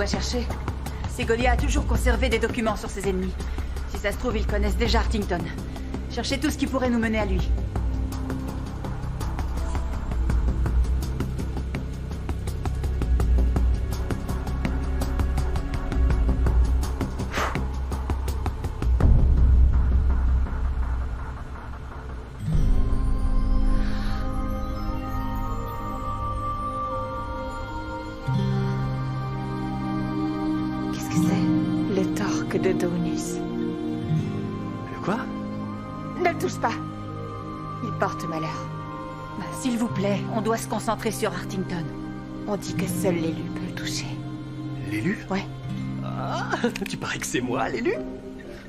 devrait chercher. Segolia a toujours conservé des documents sur ses ennemis. Si ça se trouve, ils connaissent déjà Artington. Cherchez tout ce qui pourrait nous mener à lui. De Daunus. Le quoi? Ne le touche pas. Il porte malheur. S'il vous plaît, on doit se concentrer sur Artington. On dit que seul l'élu peut le toucher. L'élu? Ouais. Ah, tu paries que c'est moi, l'élu?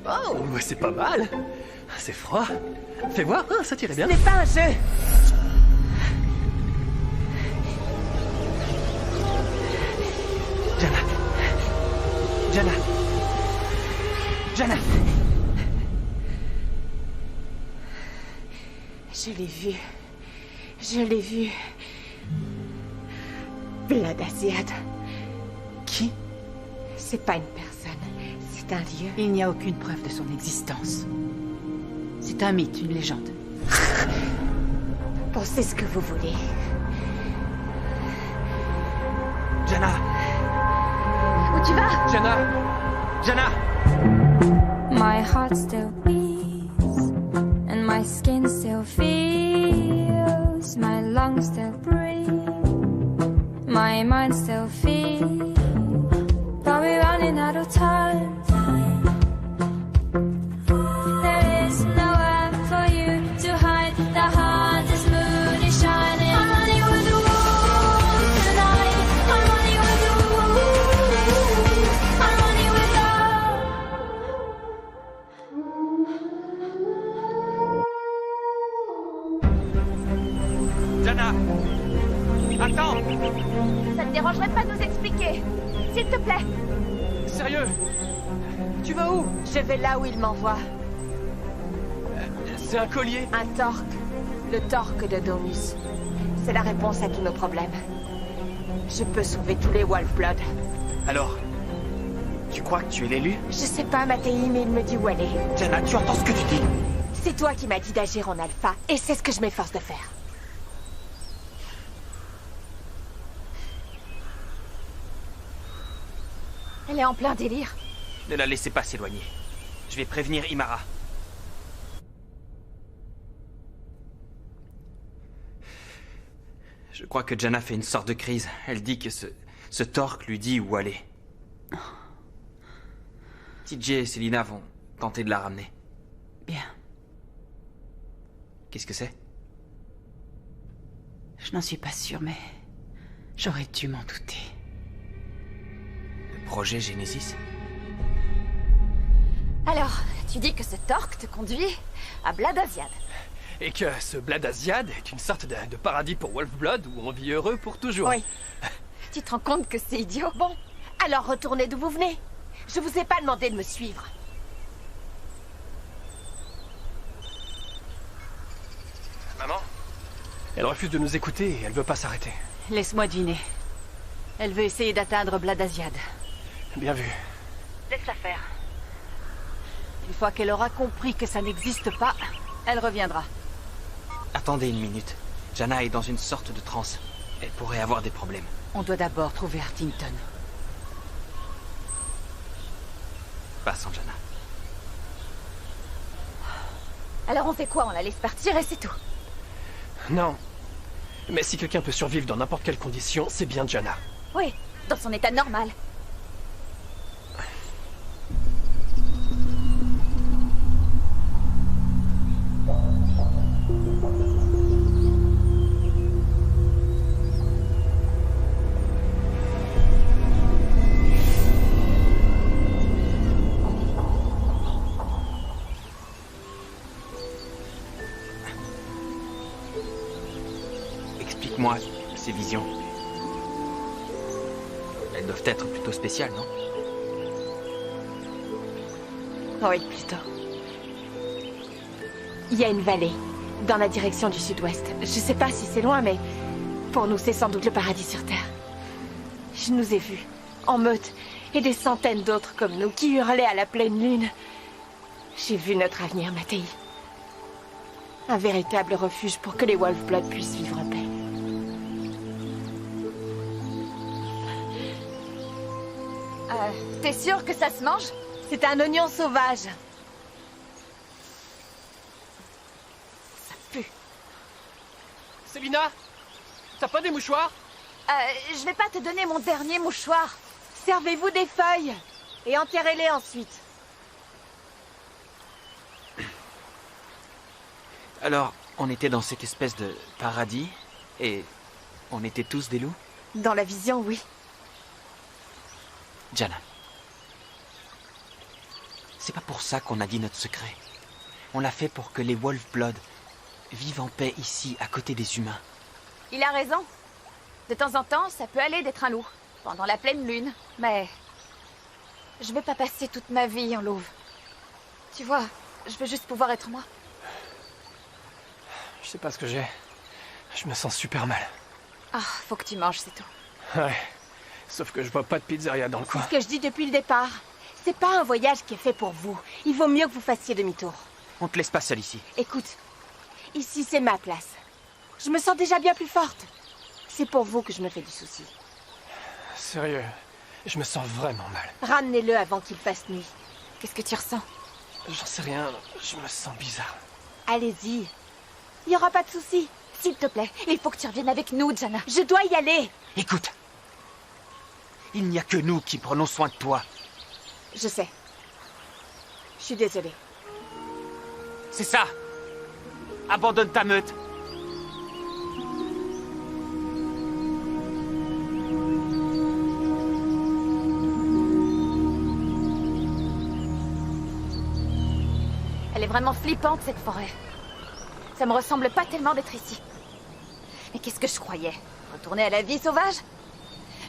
Oh, c'est pas mal. C'est froid. Fais voir, hein, ça t'irait bien. Ce n'est pas un jeu. Jana. Jana. Jana. Je l'ai vu. Je l'ai vu. Bladasiad. Qui? C'est pas une personne. C'est un lieu. Il n'y a aucune preuve de son existence. C'est un mythe, une légende. Pensez ce que vous voulez. Jana. Où tu vas? Jana. Jana. My heart still beats, and my skin still feels, my lungs still breathe, my mind still feels, but we're running out of time. There is nowhere for you to hide, the hardest moon is shining. I'm running with the wolves tonight, I'm running with the wolves, I'm running with the Jana. Attends. Ça te dérangerait pas de nous expliquer? S'il te plaît. Sérieux? Tu vas où? Je vais là où il m'envoie. C'est un collier. Un torque. Le torque de Daunus. C'est la réponse à tous nos problèmes. Je peux sauver tous les Wolf-Blood. Alors, tu crois que tu es l'élu? Je sais pas, Mattei, mais il me dit où aller. Jana, tu entends ce que tu dis? C'est toi qui m'as dit d'agir en alpha, et c'est ce que je m'efforce de faire. Elle est en plein délire. Ne la laissez pas s'éloigner. Je vais prévenir Imara. Je crois que Jana fait une sorte de crise. Elle dit que ce torque lui dit où aller. TJ et Selina vont tenter de la ramener. Bien. Qu'est-ce que c'est? Je n'en suis pas sûre, mais j'aurais dû m'en douter. Le projet Genesis? Alors, tu dis que ce torque te conduit à Bladasiad. Et que ce Bladasiad est une sorte de paradis pour Wolf-Blood où on vit heureux pour toujours. Oui. Tu te rends compte que c'est idiot? Bon, alors retournez d'où vous venez. Je vous ai pas demandé de me suivre. Maman? Elle refuse de nous écouter et elle veut pas s'arrêter. Laisse-moi deviner. Elle veut essayer d'atteindre Bladasiad. Bien vu. Laisse-la faire. Une fois qu'elle aura compris que ça n'existe pas, elle reviendra. Attendez une minute. Jana est dans une sorte de transe. Elle pourrait avoir des problèmes. On doit d'abord trouver Artington. Pas sans Jana. Alors on fait quoi? On la laisse partir et c'est tout. Non. Mais si quelqu'un peut survivre dans n'importe quelle condition, c'est bien Jana. Oui, dans son état normal. Explique-moi ces visions. Elles doivent être plutôt spéciales, non? Oui, plutôt. Il y a une vallée, dans la direction du sud-ouest. Je sais pas si c'est loin, mais pour nous, c'est sans doute le paradis sur Terre. Je nous ai vus. en meute, et des centaines d'autres comme nous qui hurlaient à la pleine lune. J'ai vu notre avenir, Mattei. Un véritable refuge pour que les Wolf-Blood puissent vivre en paix. T'es sûr que ça se mange? C'est un oignon sauvage. Ça pue. Célina, t'as pas des mouchoirs? Je vais pas te donner mon dernier mouchoir. Servez-vous des feuilles et enterrez-les ensuite. Alors, on était dans cette espèce de paradis, et on était tous des loups? Dans la vision, oui. Jana. C'est pas pour ça qu'on a dit notre secret. On l'a fait pour que les Wolf-Blood vivent en paix ici, à côté des humains. Il a raison. De temps en temps, ça peut aller d'être un loup. Pendant la pleine lune. Mais... je veux pas passer toute ma vie en louve. Tu vois, je veux juste pouvoir être moi. Je sais pas ce que j'ai. Je me sens super mal. Ah, faut que tu manges, c'est tout. Ouais. Sauf que je vois pas de pizzeria dans le coin. Ce que je dis depuis le départ. C'est pas un voyage qui est fait pour vous. Il vaut mieux que vous fassiez demi-tour. On te laisse pas seul ici. Écoute, ici c'est ma place. Je me sens déjà bien plus forte. C'est pour vous que je me fais du souci. Sérieux, je me sens vraiment mal. Ramenez-le avant qu'il fasse nuit. Qu'est-ce que tu ressens? J'en sais rien, je me sens bizarre. Allez-y. Il n'y aura pas de souci. S'il te plaît, il faut que tu reviennes avec nous, Jana. Je dois y aller. Écoute. Il n'y a que nous qui prenons soin de toi. Je sais. Je suis désolée. C'est ça. Abandonne ta meute. Elle est vraiment flippante, cette forêt. Ça me ressemble pas tellement d'être ici. Mais qu'est-ce que je croyais? Retourner à la vie sauvage?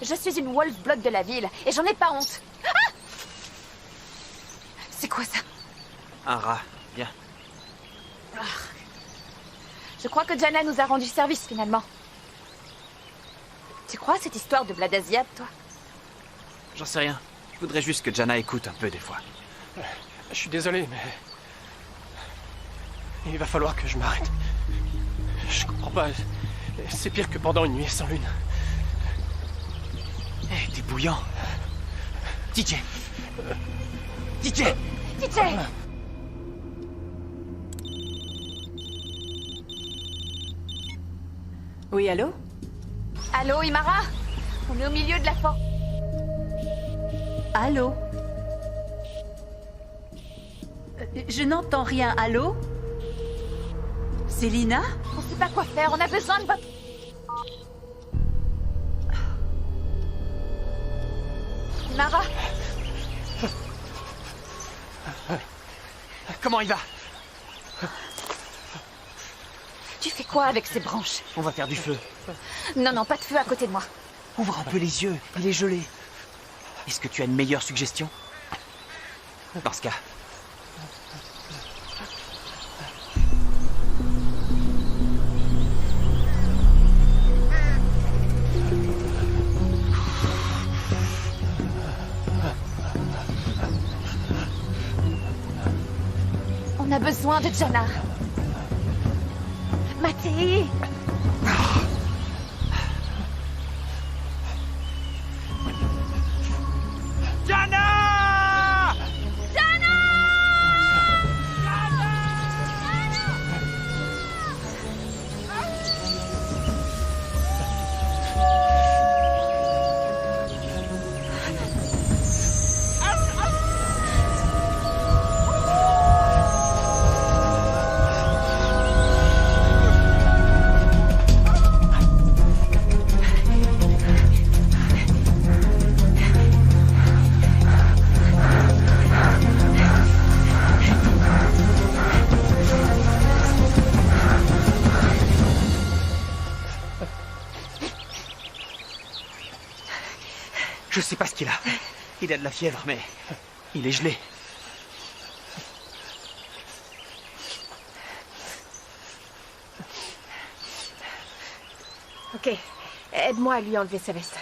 Je suis une Wolf-Blood de la ville, et j'en ai pas honte. Ah! C'est quoi ça? Un rat. Viens. Je crois que Jana nous a rendu service, finalement. Tu crois à cette histoire de Bladasiad, toi? J'en sais rien. Je voudrais juste que Jana écoute un peu des fois. Je suis désolé, mais... il va falloir que je m'arrête. Je comprends pas. C'est pire que pendant une nuit sans lune. Hé, t'es bouillant. DJ. DJ. DJ! Oui, allô? Allô, Imara? On est au milieu de la forêt. Allô? Je n'entends rien. Allô? Célina? On sait pas quoi faire, on a besoin de votre... Imara? Comment il va? Tu fais quoi avec ces branches? On va faire du feu. Non, non, pas de feu à côté de moi. Ouvre un peu les yeux et les geler. Est-ce que tu as une meilleure suggestion? Dans ce cas. On a besoin de Jana. Mattei! Jana! Je sais pas ce qu'il a. Il a de la fièvre, mais il est gelé. Ok. Aide-moi à lui enlever sa veste.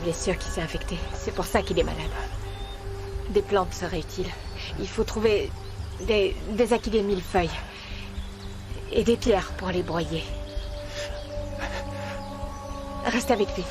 Il est sûr qu'il s'est infecté. C'est pour ça qu'il est malade. Des plantes seraient utiles. Il faut trouver des achillées millefeuilles. Et des pierres pour les broyer. Reste avec lui.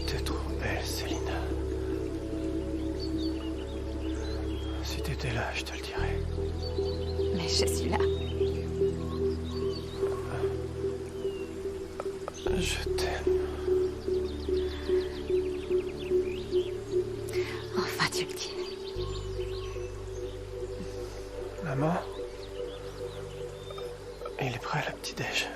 T'es trop belle, Célina. Si t'étais là, je te le dirais. Mais je suis là. Je t'aime. Enfin, tu le dis. Maman, il est prêt le petit-déj.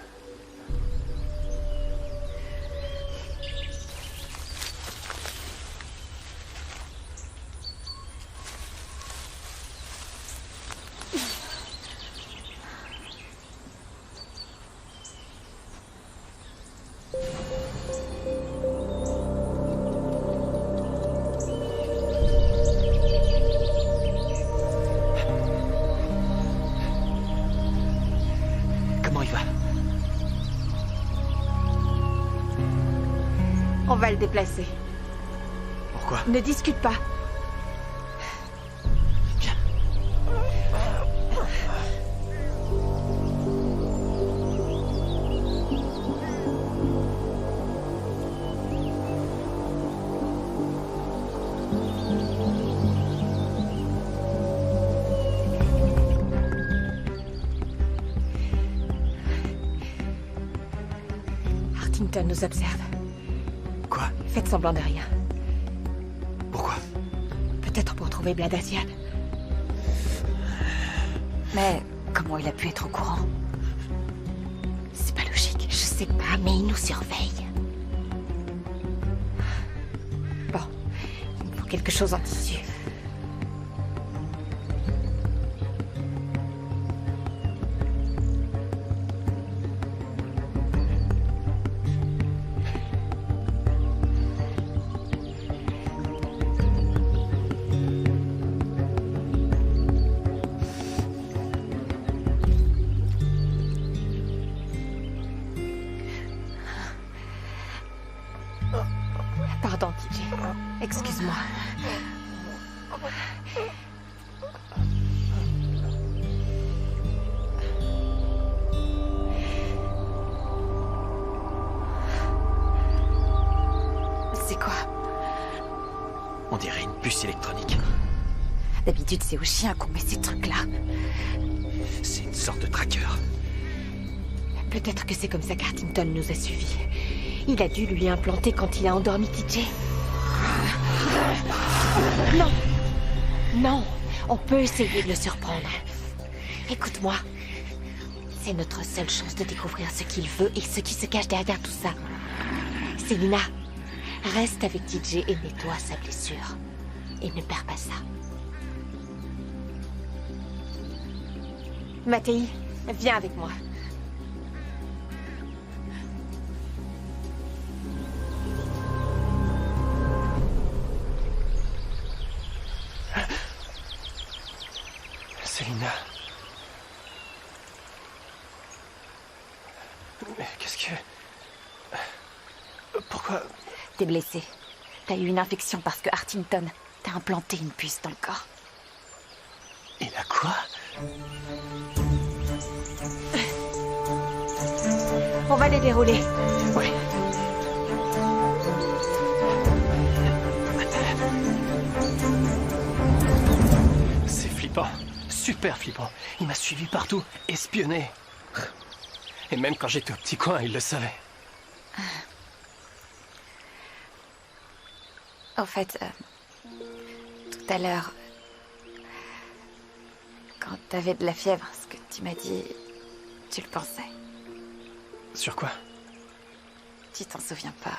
Comment il va? On va le déplacer. Pourquoi? Ne discute pas. Viens. Hartington nous observe. Quoi? Faites semblant de rien. Pourquoi? Peut-être pour trouver Bladasiad. Mais comment il a pu être au courant? C'est pas logique. Je sais pas, mais il nous surveille. Bon, il me faut quelque chose en tissu. Pardon, TJ. Excuse-moi. C'est quoi? On dirait une puce électronique. D'habitude, c'est aux chiens qu'on met ces trucs-là. C'est une sorte de tracker. Peut-être que c'est comme ça qu'Hartington nous a suivis. Il a dû lui implanter quand il a endormi TJ. Non! Non! On peut essayer de le surprendre. Écoute-moi. C'est notre seule chance de découvrir ce qu'il veut et ce qui se cache derrière tout ça. Célina, reste avec TJ et nettoie sa blessure. Et ne perds pas ça. Mattei, viens avec moi. Célina. Mais qu'est-ce que... Pourquoi... T'es blessé. T'as eu une infection parce que Hartington t'a implanté une puce dans le corps. Il a quoi? On va les dérouler. Ouais. C'est flippant. Super flippant. Il m'a suivi partout, espionné. Et même quand j'étais au petit coin, il le savait. Au fait, tout à l'heure, quand t'avais de la fièvre, ce que tu m'as dit, tu le pensais. Sur quoi? Tu t'en souviens pas.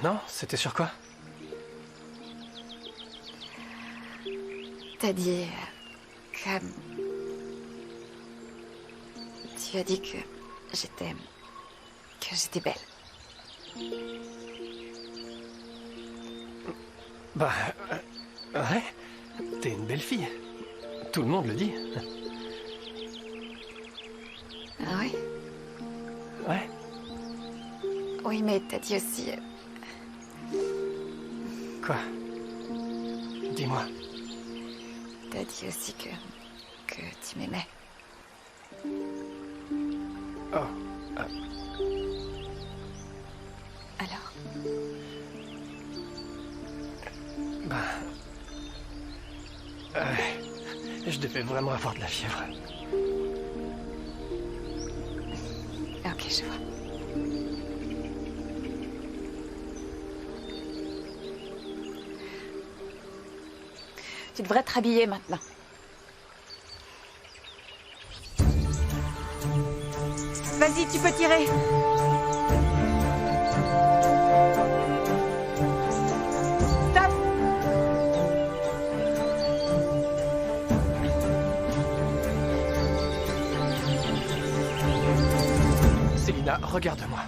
Non, c'était sur quoi? T'as dit que... Tu as dit que j'étais belle. Bah... ouais. T'es une belle fille. Tout le monde le dit. Ah oui? Ouais. Oui, mais t'as dit aussi... Quoi? Dis-moi. T'as dit aussi que tu m'aimais. Oh. Alors? Bah... je devais vraiment avoir de la fièvre. Ok, je vois. Tu devrais te rhabiller maintenant. Vas-y, tu peux tirer. Stop. Célina, regarde-moi.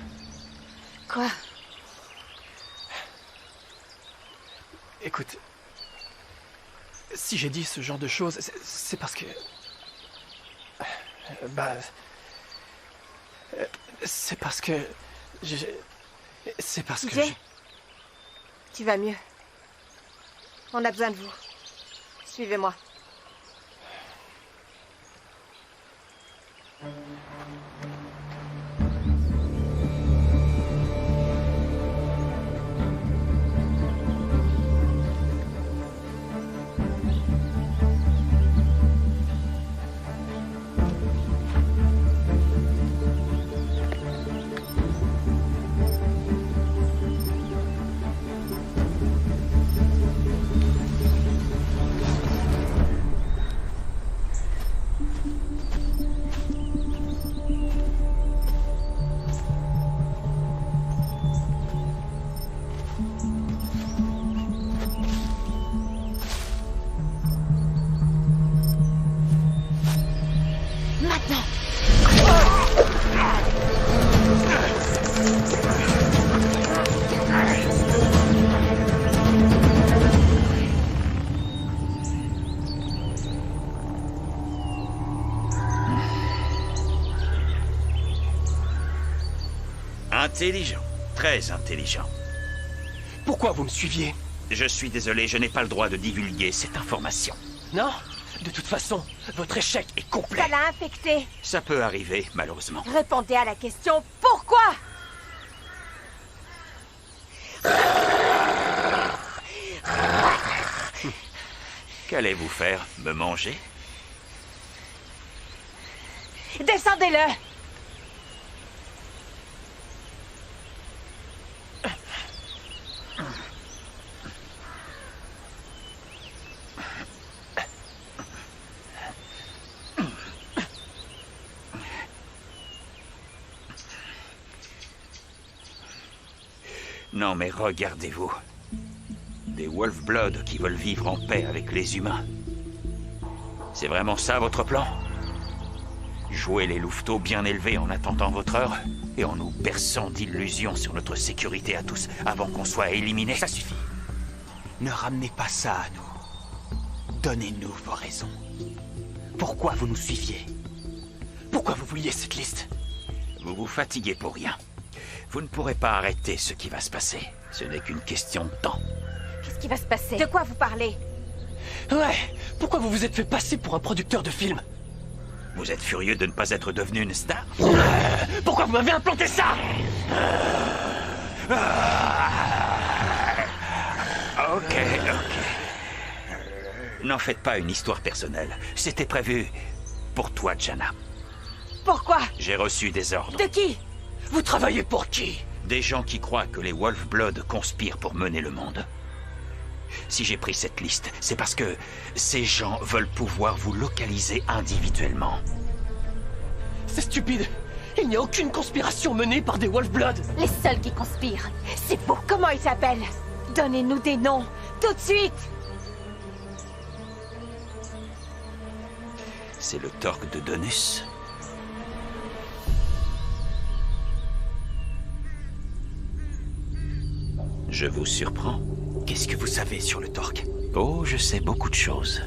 Quoi? Écoute... Si j'ai dit ce genre de choses, c'est parce que... Bah... C'est parce que... C'est parce que... Jay, tu vas mieux. On a besoin de vous. Suivez-moi. Intelligent. Très intelligent. Pourquoi vous me suiviez? Je suis désolé, je n'ai pas le droit de divulguer cette information. Non? De toute façon, votre échec est complet. Ça l'a infecté. Ça peut arriver, malheureusement. Répondez à la question, pourquoi? Qu'allez-vous faire? Me manger? Descendez-le. Non mais regardez-vous. Des Wolf-Blood qui veulent vivre en paix avec les humains. C'est vraiment ça votre plan? Jouer les louveteaux bien élevés en attendant votre heure et en nous berçant d'illusions sur notre sécurité à tous avant qu'on soit éliminés? Ça suffit. Ne ramenez pas ça à nous. Donnez-nous vos raisons. Pourquoi vous nous suiviez? Pourquoi vous vouliez cette liste? Vous vous fatiguez pour rien. Vous ne pourrez pas arrêter ce qui va se passer. Ce n'est qu'une question de temps. Qu'est-ce qui va se passer? De quoi vous parlez? Ouais, pourquoi vous vous êtes fait passer pour un producteur de films? Vous êtes furieux de ne pas être devenu une star? Pourquoi vous m'avez implanté ça? Ok. N'en faites pas une histoire personnelle. C'était prévu pour toi, Jana. Pourquoi? J'ai reçu des ordres. De qui? Vous travaillez pour qui? Des gens qui croient que les Wolf-Blood conspirent pour mener le monde. Si j'ai pris cette liste, c'est parce que ces gens veulent pouvoir vous localiser individuellement. C'est stupide. Il n'y a aucune conspiration menée par des Wolf-Blood. Les seuls qui conspirent, c'est vous. Comment ils s'appellent? Donnez-nous des noms, tout de suite. C'est le Torque de Donus. Je vous surprends? Qu'est-ce que vous savez sur le Torque? Oh, je sais beaucoup de choses.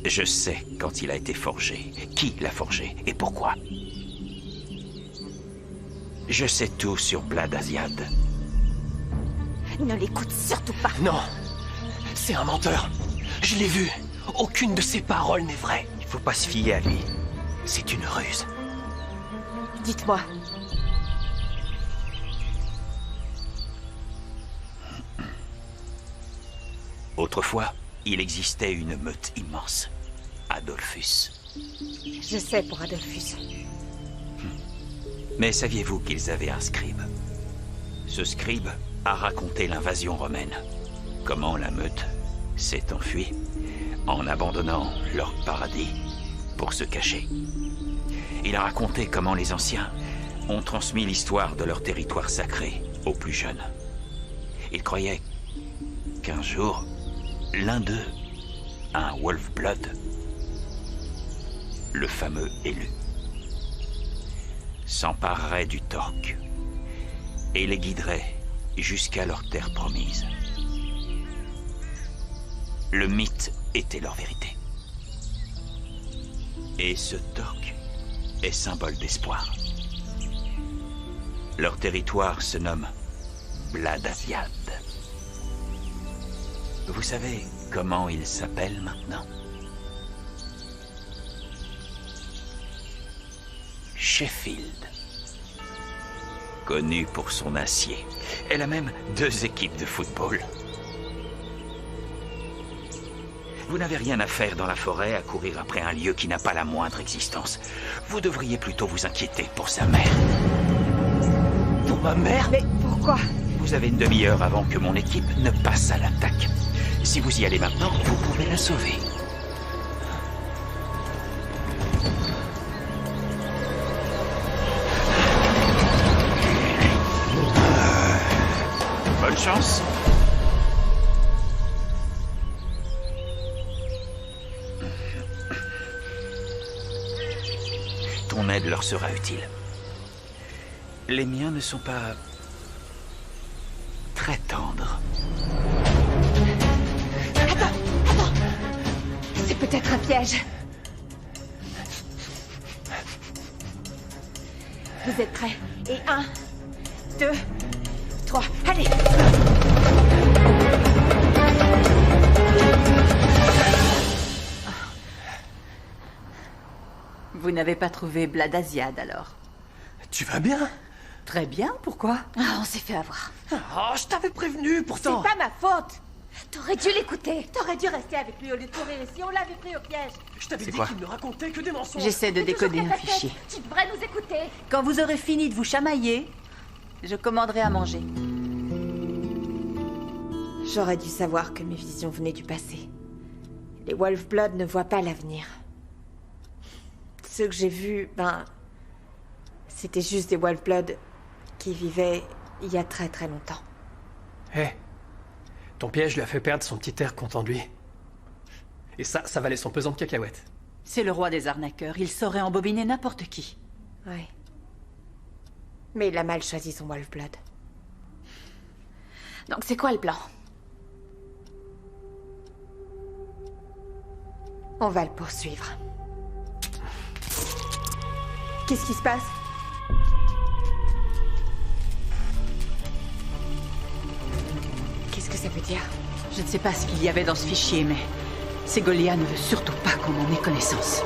Je sais quand il a été forgé, qui l'a forgé et pourquoi. Je sais tout sur Blad Aziad. Ne l'écoute surtout pas. Non, c'est un menteur. Je l'ai vu. Aucune de ses paroles n'est vraie. Il faut pas se fier à lui. C'est une ruse. Dites-moi. Autrefois, il existait une meute immense. Adolphus. Je sais pour Adolphus. Mais saviez-vous qu'ils avaient un scribe? Ce scribe a raconté l'invasion romaine. Comment la meute s'est enfuie en abandonnant leur paradis pour se cacher. Il a raconté comment les anciens ont transmis l'histoire de leur territoire sacré aux plus jeunes. Il croyait qu'un jour, l'un d'eux, un Wolf-Blood, le fameux élu, s'emparerait du Torque et les guiderait jusqu'à leur terre promise. Le mythe était leur vérité. Et ce Torque est symbole d'espoir. Leur territoire se nomme Blad Aziad. Vous savez comment il s'appelle maintenant? Sheffield. Connue pour son acier. Elle a même 2 équipes de football. Vous n'avez rien à faire dans la forêt à courir après un lieu qui n'a pas la moindre existence. Vous devriez plutôt vous inquiéter pour sa mère. Pour ma mère? Mais pourquoi? Vous avez une demi-heure avant que mon équipe ne passe à l'attaque. Si vous y allez maintenant, vous pouvez la sauver. Bonne chance. Ton aide leur sera utile. Les miens ne sont pas très tendres. Attends. C'est peut-être un piège. Vous êtes prêts? Et 1, 2, 3, allez! Vous n'avez pas trouvé Blad Aziad alors? Tu vas bien? Très bien, pourquoi? Ah, on s'est fait avoir. Oh, je t'avais prévenu pourtant. C'est pas ma faute! T'aurais dû l'écouter. T'aurais dû rester avec lui au lieu de courir ici, on l'avait pris au piège. Je t'avais C'est dit quoi? qu'il ne racontait que des mensonges. J'essaie de décoder un fichier. Tu devrais nous écouter. Quand vous aurez fini de vous chamailler, je commanderai à manger. J'aurais dû savoir que mes visions venaient du passé. Les Wolf-Blood ne voient pas l'avenir. Ceux que j'ai vus, c'était juste des Wolf-Blood qui vivaient il y a très très longtemps. Hé, ton piège lui a fait perdre son petit air content de lui. Et ça valait son pesant de cacahuètes. C'est le roi des arnaqueurs, il saurait embobiner n'importe qui. Ouais. Mais il a mal choisi son Wolf-Blood. Donc c'est quoi le plan? On va le poursuivre. Qu'est-ce qui se passe? Qu'est-ce que ça veut dire? Je ne sais pas ce qu'il y avait dans ce fichier, mais Ségolia ne veut surtout pas qu'on en ait connaissance.